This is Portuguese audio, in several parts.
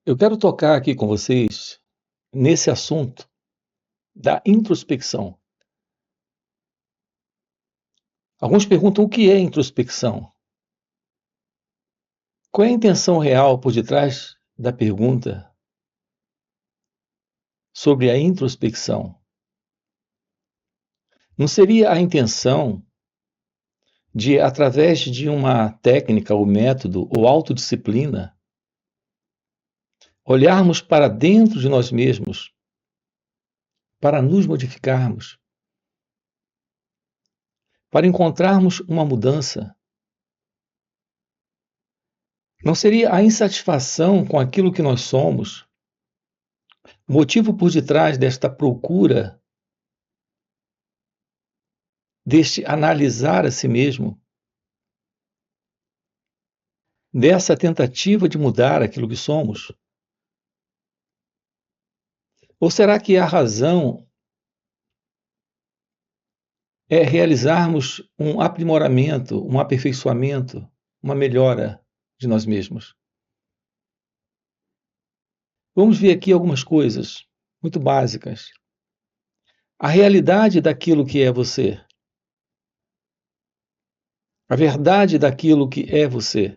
Eu quero tocar aqui com vocês nesse assunto da introspecção. Alguns perguntam o que é introspecção? Qual é a intenção real por detrás da pergunta sobre a introspecção? Não seria a intenção de, através de uma técnica ou método ou autodisciplina, olharmos para dentro de nós mesmos para nos modificarmos, para encontrarmos uma mudança? Não seria a insatisfação com aquilo que nós somos o motivo por detrás desta procura, deste analisar a si mesmo, dessa tentativa de mudar aquilo que somos? Ou será que a razão é realizarmos um aprimoramento, um aperfeiçoamento, uma melhora de nós mesmos? Vamos ver aqui algumas coisas muito básicas. A realidade daquilo que é você. A verdade daquilo que é você.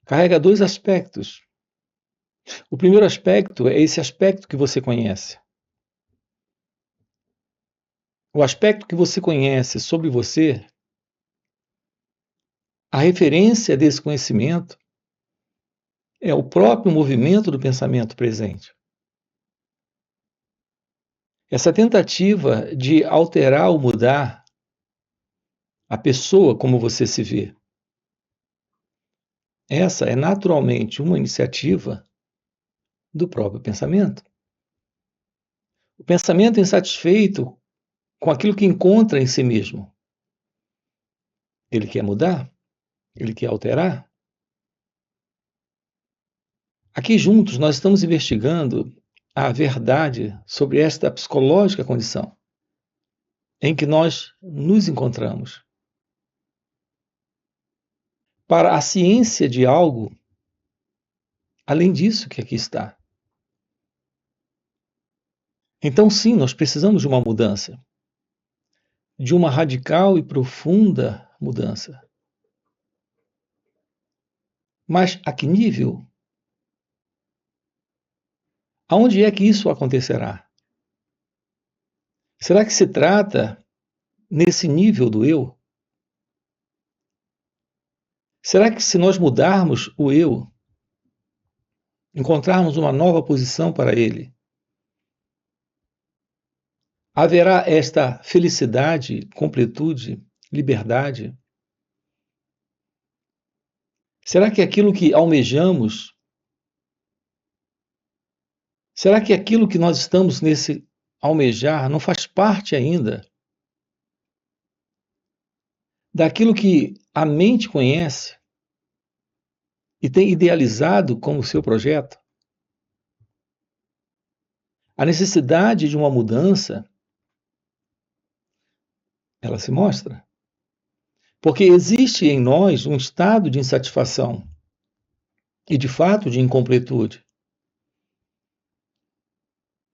Carrega dois aspectos. O primeiro aspecto é esse aspecto que você conhece. O aspecto que você conhece sobre você, a referência desse conhecimento é o próprio movimento do pensamento presente. Essa tentativa de alterar ou mudar a pessoa como você se vê, essa é naturalmente uma iniciativa do próprio pensamento. O pensamento insatisfeito com aquilo que encontra em si mesmo. Ele quer mudar? Ele quer alterar? Aqui juntos nós estamos investigando a verdade sobre esta psicológica condição em que nós nos encontramos. Para a ciência de algo, além disso que aqui está. Então, sim, nós precisamos de uma mudança, de uma radical e profunda mudança. Mas a que nível? Aonde é que isso acontecerá? Será que se trata nesse nível do eu? Será que se nós mudarmos o eu, encontrarmos uma nova posição para ele, haverá esta felicidade, completude, liberdade? Será que aquilo que almejamos, será que aquilo que nós estamos nesse almejar não faz parte ainda daquilo que a mente conhece e tem idealizado como seu projeto? A necessidade de uma mudança, ela se mostra. Porque existe em nós um estado de insatisfação e, de fato, de incompletude.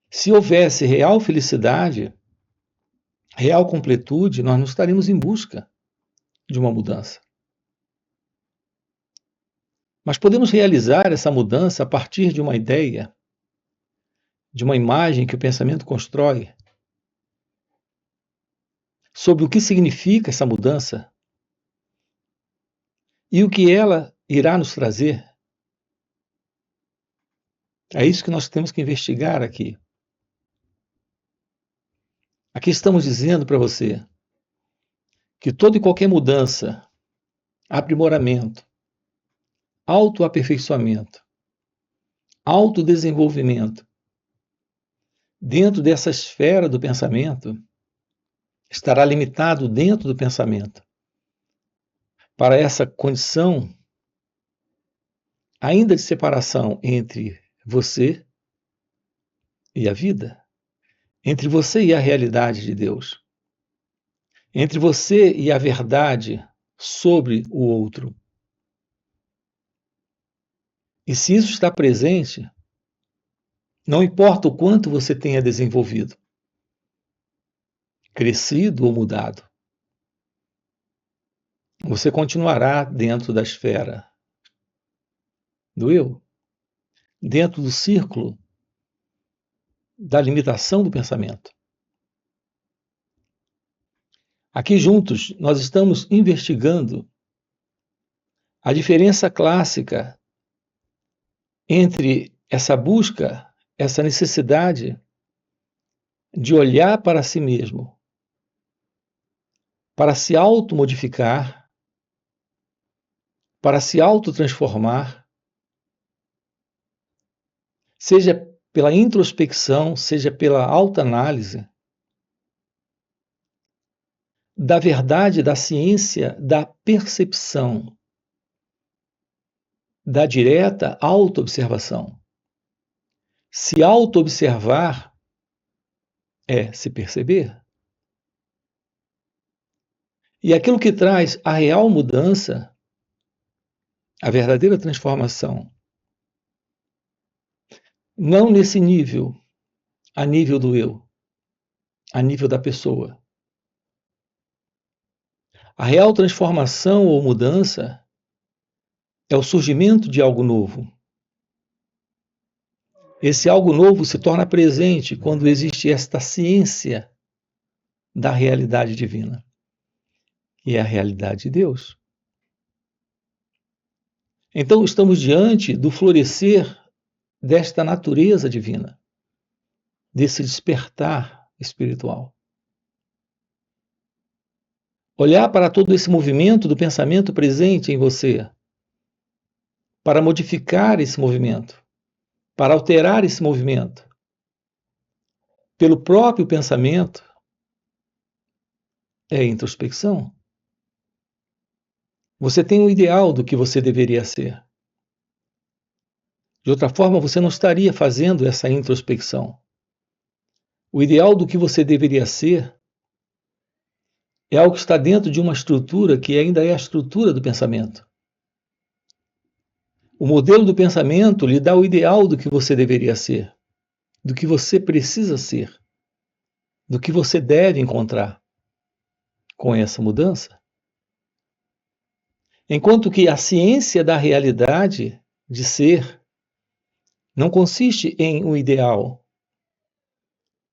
Se houvesse real felicidade, real completude, nós não estaríamos em busca de uma mudança. Mas podemos realizar essa mudança a partir de uma ideia, de uma imagem que o pensamento constrói sobre o que significa essa mudança e o que ela irá nos trazer. É isso que nós temos que investigar aqui. Aqui estamos dizendo para você que toda e qualquer mudança, aprimoramento, autoaperfeiçoamento, autodesenvolvimento, dentro dessa esfera do pensamento, estará limitado dentro do pensamento, para essa condição ainda de separação entre você e a vida, entre você e a realidade de Deus, entre você e a verdade sobre o outro. E se isso está presente, não importa o quanto você tenha desenvolvido, crescido ou mudado, você continuará dentro da esfera do eu, dentro do círculo da limitação do pensamento. Aqui juntos, nós estamos investigando a diferença clássica entre essa busca, essa necessidade de olhar para si mesmo, para se automodificar, para se autotransformar, seja pela introspecção, seja pela autoanálise, da verdade, da ciência, da percepção, da direta autoobservação. Se autoobservar é se perceber. E aquilo que traz a real mudança, a verdadeira transformação, não nesse nível, a nível do eu, a nível da pessoa. A real transformação ou mudança é o surgimento de algo novo. Esse algo novo se torna presente quando existe esta ciência da realidade divina, que é a realidade de Deus. Então, estamos diante do florescer desta natureza divina, desse despertar espiritual. Olhar para todo esse movimento do pensamento presente em você, para modificar esse movimento, para alterar esse movimento, pelo próprio pensamento, é introspecção. Você tem um ideal do que você deveria ser. De outra forma, você não estaria fazendo essa introspecção. O ideal do que você deveria ser é algo que está dentro de uma estrutura que ainda é a estrutura do pensamento. O modelo do pensamento lhe dá o ideal do que você deveria ser, do que você precisa ser, do que você deve encontrar com essa mudança. Enquanto que a ciência da realidade de ser não consiste em um ideal,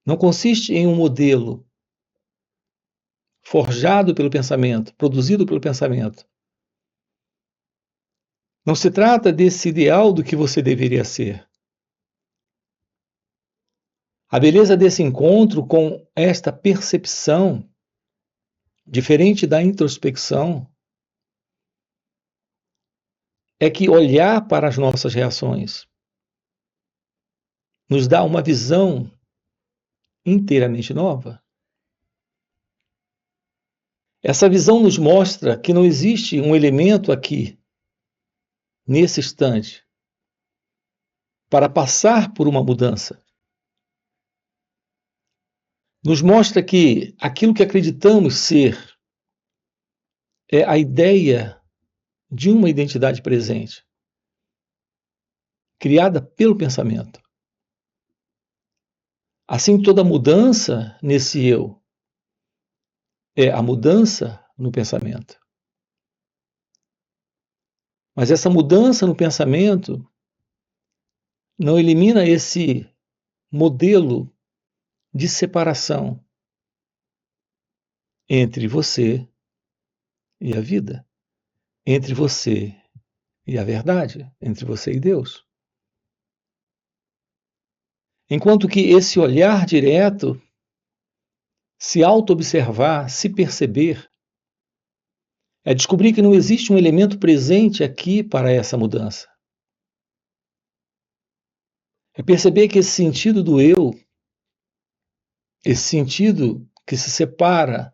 não consiste em um modelo forjado pelo pensamento, produzido pelo pensamento. Não se trata desse ideal do que você deveria ser. A beleza desse encontro com esta percepção, diferente da introspecção, é que olhar para as nossas reações nos dá uma visão inteiramente nova. Essa visão nos mostra que não existe um elemento aqui, nesse instante, para passar por uma mudança. Nos mostra que aquilo que acreditamos ser é a ideia de uma identidade presente, criada pelo pensamento. Assim, toda mudança nesse eu é a mudança no pensamento. Mas essa mudança no pensamento não elimina esse modelo de separação entre você e a vida, entre você e a verdade, entre você e Deus. Enquanto que esse olhar direto, se auto-observar, se perceber, é descobrir que não existe um elemento presente aqui para essa mudança. É perceber que esse sentido do eu, esse sentido que se separa,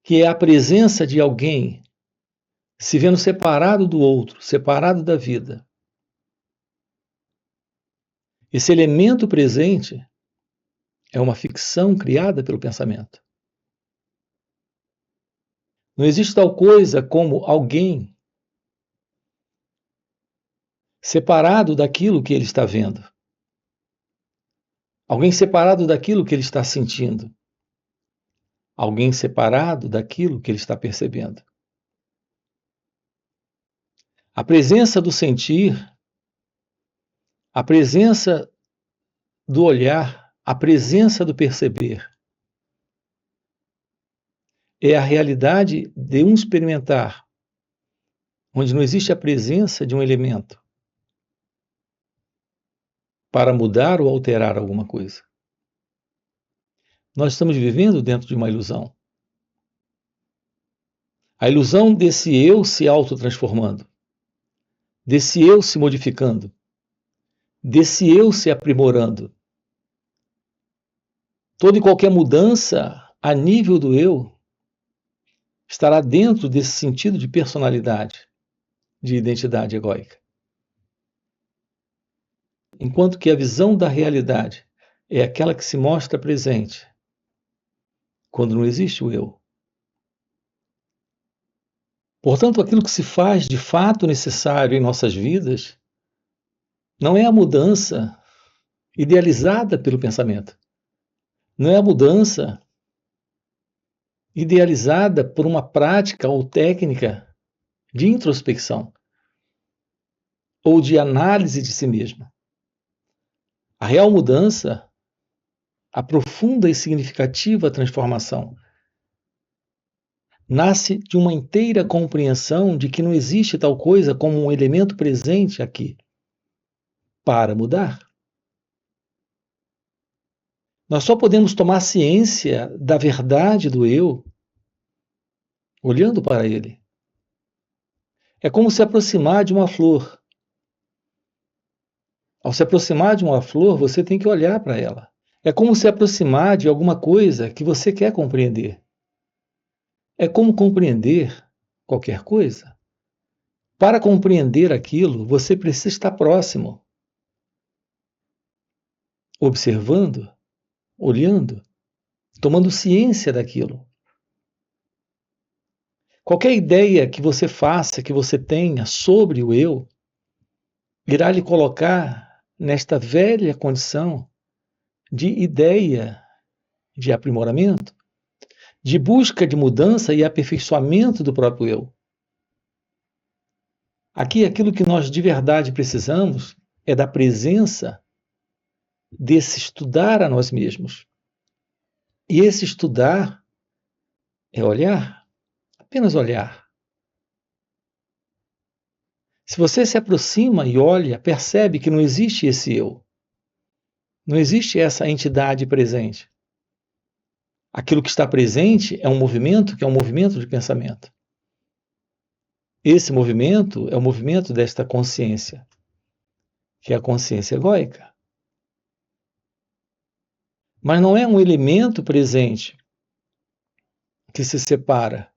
que é a presença de alguém se vendo separado do outro, separado da vida. Esse elemento presente é uma ficção criada pelo pensamento. Não existe tal coisa como alguém separado daquilo que ele está vendo. Alguém separado daquilo que ele está sentindo. Alguém separado daquilo que ele está percebendo. A presença do sentir, a presença do olhar, a presença do perceber é a realidade de um experimentar, onde não existe a presença de um elemento para mudar ou alterar alguma coisa. Nós estamos vivendo dentro de uma ilusão. A ilusão desse eu se autotransformando, desse eu se modificando, desse eu se aprimorando. Toda e qualquer mudança a nível do eu estará dentro desse sentido de personalidade, de identidade egóica. Enquanto que a visão da realidade é aquela que se mostra presente quando não existe o eu. Portanto, aquilo que se faz de fato necessário em nossas vidas não é a mudança idealizada pelo pensamento. Não é a mudança idealizada por uma prática ou técnica de introspecção ou de análise de si mesma. A real mudança, a profunda e significativa transformação, nasce de uma inteira compreensão de que não existe tal coisa como um elemento presente aqui para mudar. Nós só podemos tomar ciência da verdade do eu olhando para ele. É como se aproximar de uma flor. Ao se aproximar de uma flor, você tem que olhar para ela. É como se aproximar de alguma coisa que você quer compreender. É como compreender qualquer coisa. Para compreender aquilo, você precisa estar próximo, observando, olhando, tomando ciência daquilo. Qualquer ideia que você faça, que você tenha sobre o eu, irá lhe colocar nesta velha condição de ideia de aprimoramento, de busca de mudança e aperfeiçoamento do próprio eu. Aqui, aquilo que nós de verdade precisamos é da presença desse estudar a nós mesmos. E esse estudar é olhar, apenas olhar. Se você se aproxima e olha, percebe que não existe esse eu. Não existe essa entidade presente. Aquilo que está presente é um movimento que é um movimento de pensamento. Esse movimento é o movimento desta consciência, que é a consciência egóica. Mas não é um elemento presente que se separa.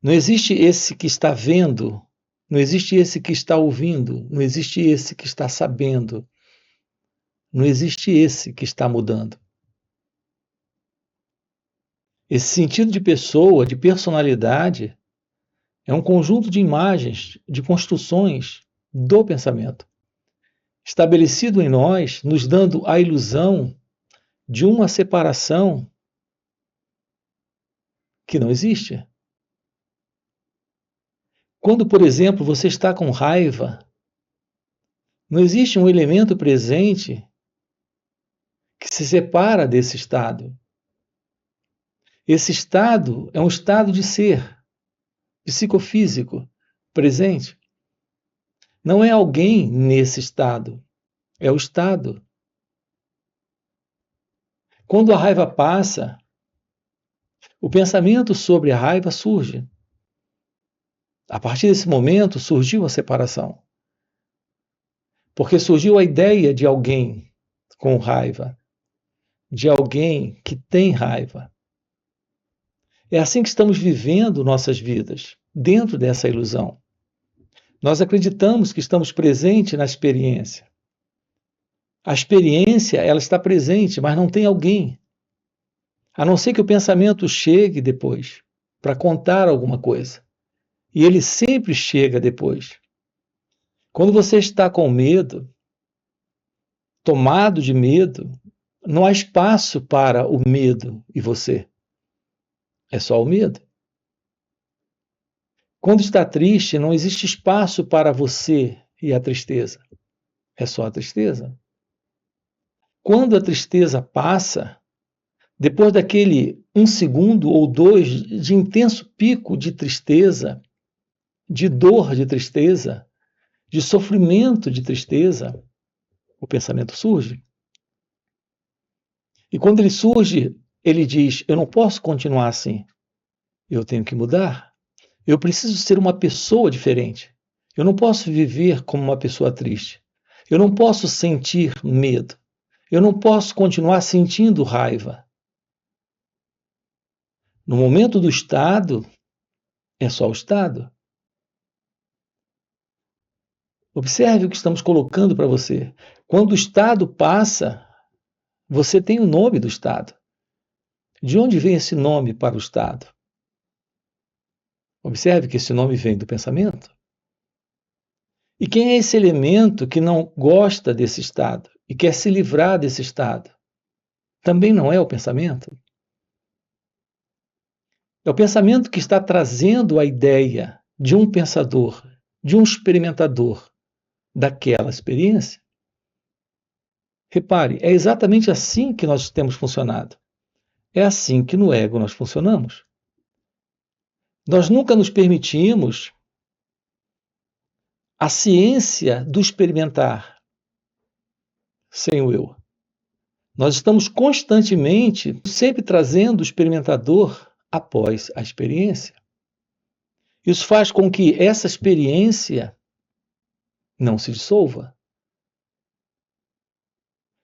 Não existe esse que está vendo, não existe esse que está ouvindo, não existe esse que está sabendo, não existe esse que está mudando. Esse sentido de pessoa, de personalidade, é um conjunto de imagens, de construções do pensamento, estabelecido em nós, nos dando a ilusão de uma separação que não existe. Quando, por exemplo, você está com raiva, não existe um elemento presente que se separa desse estado. Esse estado é um estado de ser, psicofísico, presente. Não é alguém nesse estado, é o estado. Quando a raiva passa, o pensamento sobre a raiva surge. A partir desse momento surgiu a separação. Porque surgiu a ideia de alguém com raiva, de alguém que tem raiva. É assim que estamos vivendo nossas vidas, dentro dessa ilusão. Nós acreditamos que estamos presentes na experiência. A experiência, ela está presente, mas não tem alguém. A não ser que o pensamento chegue depois, para contar alguma coisa. E ele sempre chega depois. Quando você está com medo, tomado de medo, não há espaço para o medo e você. É só o medo. Quando está triste, não existe espaço para você e a tristeza. É só a tristeza. Quando a tristeza passa, depois daquele 1 segundo ou 2 de intenso pico de tristeza, de dor de tristeza, de sofrimento de tristeza, o pensamento surge. E quando ele surge, ele diz: eu não posso continuar assim. Eu tenho que mudar. Eu preciso ser uma pessoa diferente. Eu não posso viver como uma pessoa triste. Eu não posso sentir medo. Eu não posso continuar sentindo raiva. No momento do estado, é só o estado. Observe o que estamos colocando para você. Quando o estado passa, você tem o nome do estado. De onde vem esse nome para o estado? Observe que esse nome vem do pensamento. E quem é esse elemento que não gosta desse estado e quer se livrar desse estado? Também não é o pensamento. É o pensamento que está trazendo a ideia de um pensador, de um experimentador daquela experiência. Repare, é exatamente assim que nós temos funcionado. É assim que no ego nós funcionamos. Nós nunca nos permitimos a ciência do experimentar sem o eu. Nós estamos constantemente, sempre trazendo o experimentador após a experiência. Isso faz com que essa experiência não se dissolva.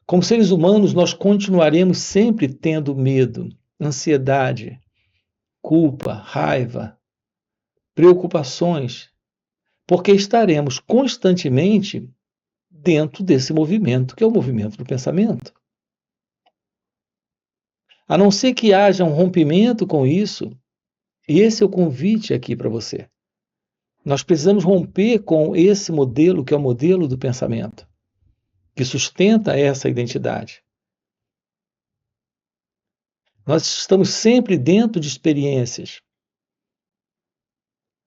Como seres humanos, nós continuaremos sempre tendo medo, ansiedade, culpa, raiva, preocupações, porque estaremos constantemente dentro desse movimento, que é o movimento do pensamento. A não ser que haja um rompimento com isso, e esse é o convite aqui para você. Nós precisamos romper com esse modelo, que é o modelo do pensamento, que sustenta essa identidade. Nós estamos sempre dentro de experiências,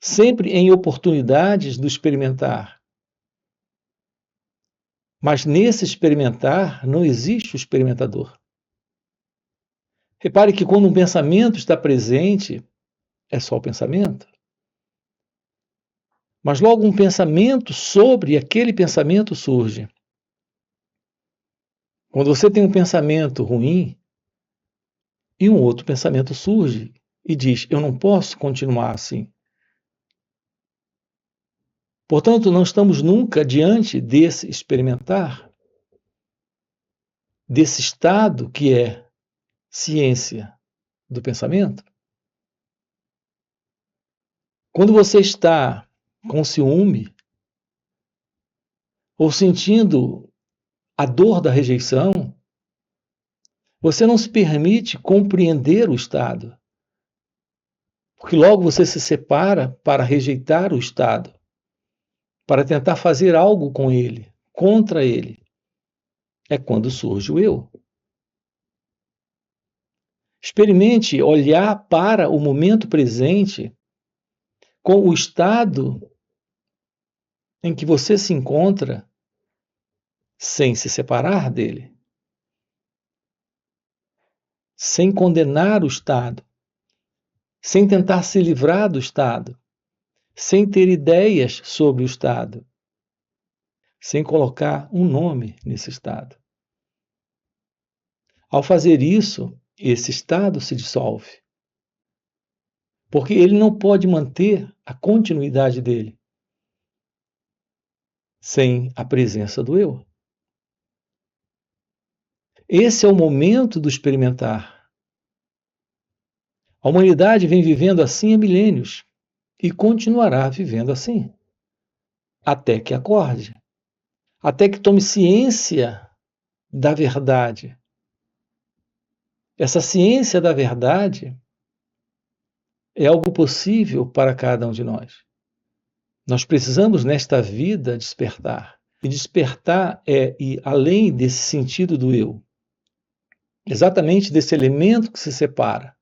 sempre em oportunidades do experimentar. Mas nesse experimentar não existe o experimentador. Repare que quando um pensamento está presente, é só o pensamento. Mas logo um pensamento sobre aquele pensamento surge. Quando você tem um pensamento ruim e um outro pensamento surge e diz: eu não posso continuar assim. Portanto, não estamos nunca diante desse experimentar, desse estado que é ciência do pensamento. Quando você está com ciúme ou sentindo a dor da rejeição, você não se permite compreender o estado, porque logo você se separa para rejeitar o estado, para tentar fazer algo com ele, contra ele. É quando surge o eu. Experimente olhar para o momento presente com o estado em que você se encontra sem se separar dele, sem condenar o estado, sem tentar se livrar do estado, sem ter ideias sobre o estado, sem colocar um nome nesse estado. Ao fazer isso, esse estado se dissolve, porque ele não pode manter a continuidade dele sem a presença do eu. Esse é o momento do experimentar. A humanidade vem vivendo assim há milênios e continuará vivendo assim, até que acorde, até que tome ciência da verdade. Essa ciência da verdade é algo possível para cada um de nós. Nós precisamos, nesta vida, despertar. E despertar é ir além desse sentido do eu. Exatamente desse elemento que se separa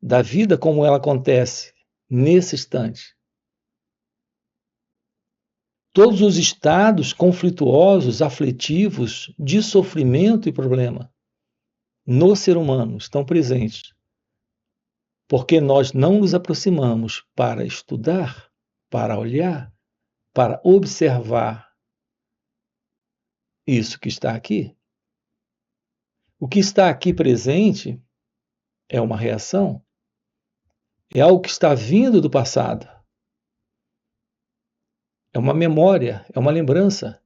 da vida como ela acontece nesse instante. Todos os estados conflituosos, aflitivos, de sofrimento e problema no ser humano estão presentes, porque nós não nos aproximamos para estudar, para olhar, para observar isso que está aqui. O que está aqui presente é uma reação, é algo que está vindo do passado, é uma memória, é uma lembrança.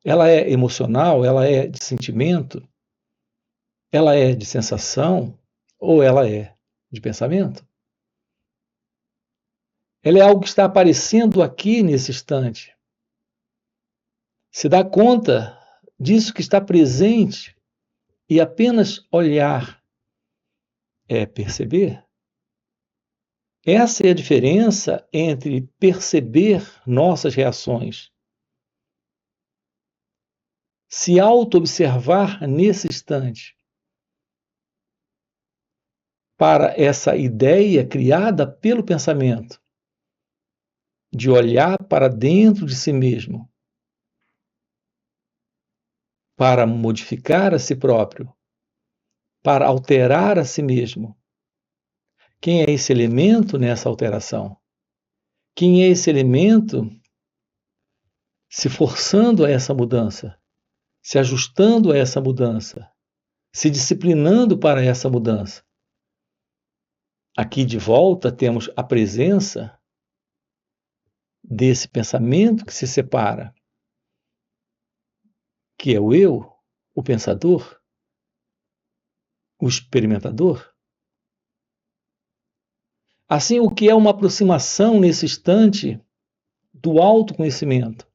Ela é emocional, ela é de sentimento, ela é de sensação ou ela é de pensamento? Ela é algo que está aparecendo aqui nesse instante. Se dá conta disso que está presente e apenas olhar é perceber? Essa é a diferença entre perceber nossas reações, se auto-observar nesse instante, para essa ideia criada pelo pensamento, de olhar para dentro de si mesmo, para modificar a si próprio, para alterar a si mesmo. Quem é esse elemento nessa alteração? Quem é esse elemento se forçando a essa mudança, se ajustando a essa mudança, se disciplinando para essa mudança? Aqui de volta temos a presença desse pensamento que se separa, que é o eu, o pensador, o experimentador. Assim, o que é uma aproximação nesse instante do autoconhecimento?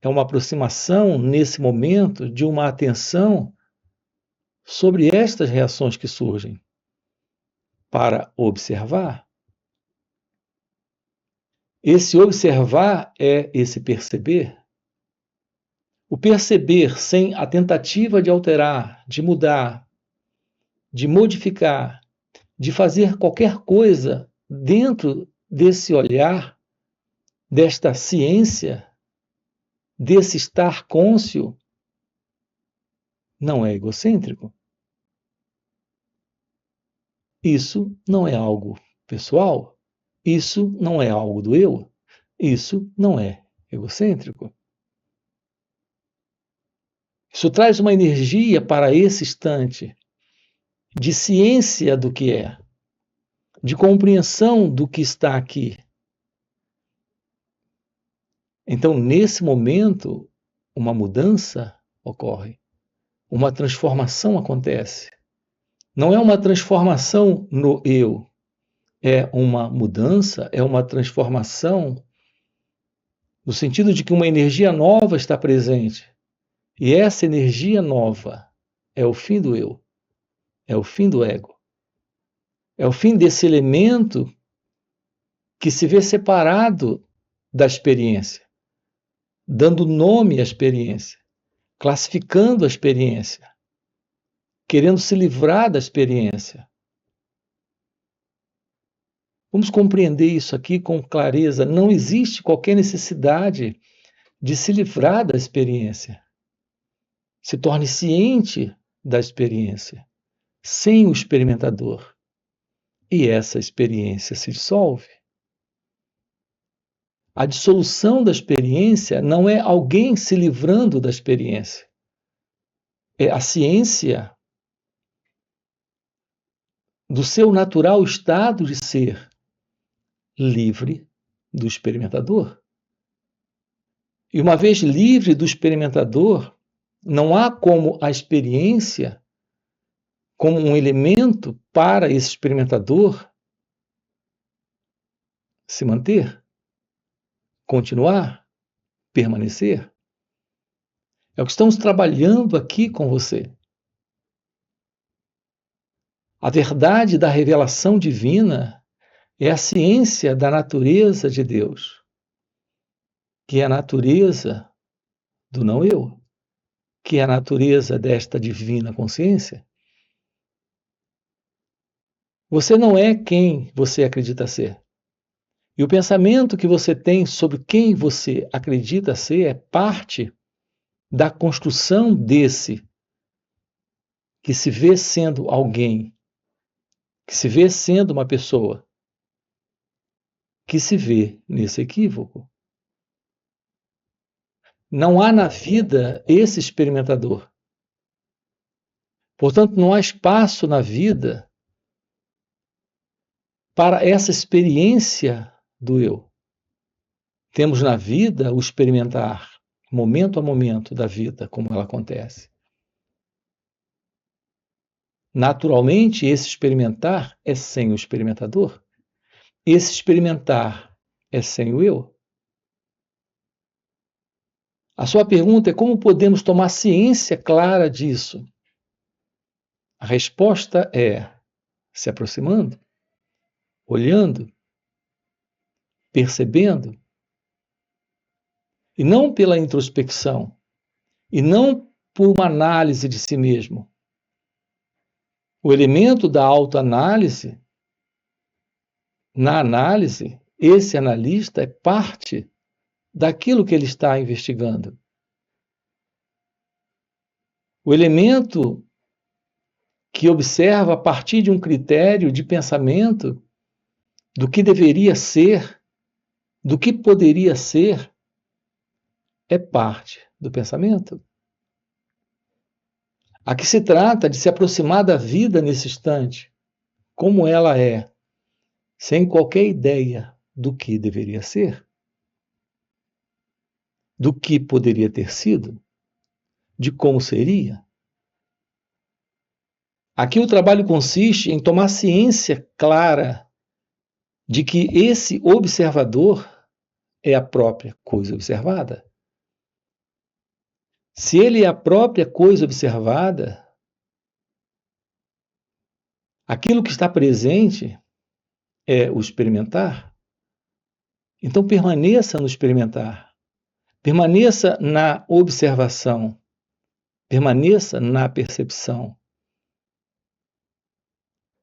É uma aproximação nesse momento de uma atenção sobre estas reações que surgem, para observar. Esse observar é esse perceber. O perceber sem a tentativa de alterar, de mudar, de modificar, de fazer qualquer coisa dentro desse olhar, desta ciência, desse estar cônscio, não é egocêntrico. Isso não é algo pessoal, isso não é algo do eu, isso não é egocêntrico. Isso traz uma energia para esse instante de ciência do que é, de compreensão do que está aqui. Então, nesse momento, uma mudança ocorre, uma transformação acontece. Não é uma transformação no eu, é uma mudança, é uma transformação no sentido de que uma energia nova está presente. E essa energia nova é o fim do eu, é o fim do ego. É o fim desse elemento que se vê separado da experiência, dando nome à experiência, classificando a experiência, querendo se livrar da experiência. Vamos compreender isso aqui com clareza. Não existe qualquer necessidade de se livrar da experiência. Se torne ciente da experiência, sem o experimentador. E essa experiência se dissolve. A dissolução da experiência não é alguém se livrando da experiência. É a ciência do seu natural estado de ser livre do experimentador. E uma vez livre do experimentador, não há como a experiência, como um elemento para esse experimentador, se manter, continuar, permanecer. É o que estamos trabalhando aqui com você. A verdade da revelação divina É a ciência da natureza de Deus, que é a natureza do não-eu, que é a natureza desta divina consciência. Você não é quem você acredita ser. E o pensamento que você tem sobre quem você acredita ser é parte da construção desse que se vê sendo alguém, que se vê sendo uma pessoa, que se vê nesse equívoco. Não há na vida esse experimentador. Portanto, não há espaço na vida para essa experiência do eu. Temos na vida o experimentar, momento a momento da vida, como ela acontece. Naturalmente, esse experimentar é sem o experimentador. Esse experimentar é sem o eu. A sua pergunta é como podemos tomar ciência clara disso? A resposta é se aproximando, olhando, percebendo, e não pela introspecção, e não por uma análise de si mesmo. O elemento da autoanálise, na análise, esse analista é parte daquilo que ele está investigando. O elemento que observa a partir de um critério de pensamento do que deveria ser, do que poderia ser, é parte do pensamento. Aqui se trata de se aproximar da vida nesse instante, como ela é, sem qualquer ideia do que deveria ser, do que poderia ter sido, de como seria. Aqui o trabalho consiste em tomar ciência clara de que esse observador é a própria coisa observada. Se ele é a própria coisa observada, aquilo que está presente é o experimentar. Então permaneça no experimentar, permaneça na observação, permaneça na percepção.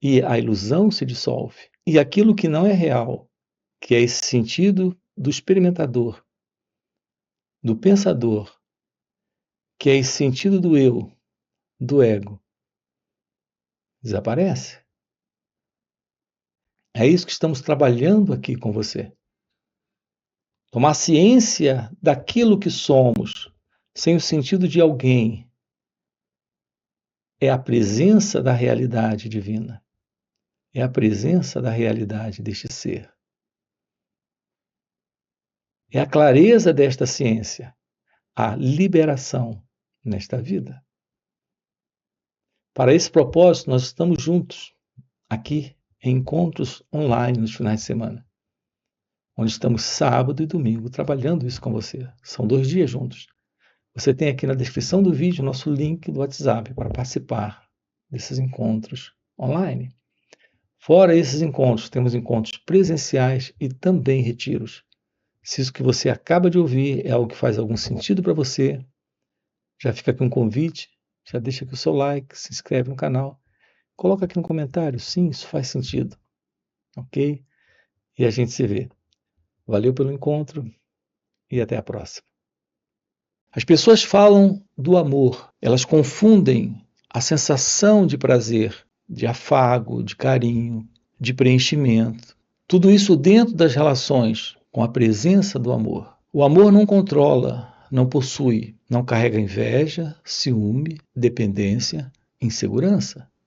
E a ilusão se dissolve. E aquilo que não é real, que é esse sentido do experimentador, do pensador, que é esse sentido do eu, do ego, desaparece. É isso que estamos trabalhando aqui com você. Tomar ciência daquilo que somos, sem o sentido de alguém, é a presença da realidade divina. É a presença da realidade deste ser. É a clareza desta ciência, a liberação nesta vida. Para esse propósito, nós estamos juntos, aqui, em encontros online nos finais de semana, onde estamos sábado e domingo trabalhando isso com você. São 2 dias juntos. Você tem aqui na descrição do vídeo nosso link do WhatsApp para participar desses encontros online. Fora esses encontros, temos encontros presenciais e também retiros. Se isso que você acaba de ouvir é algo que faz algum sentido para você, já fica aqui um convite, já deixa aqui o seu like, se inscreve no canal, coloca aqui no comentário, sim, isso faz sentido, ok? E a gente se vê. Valeu pelo encontro e até a próxima. As pessoas falam do amor, elas confundem a sensação de prazer, de afago, de carinho, de preenchimento. Tudo isso dentro das relações com a presença do amor. O amor não controla, não possui, não carrega inveja, ciúme, dependência, insegurança.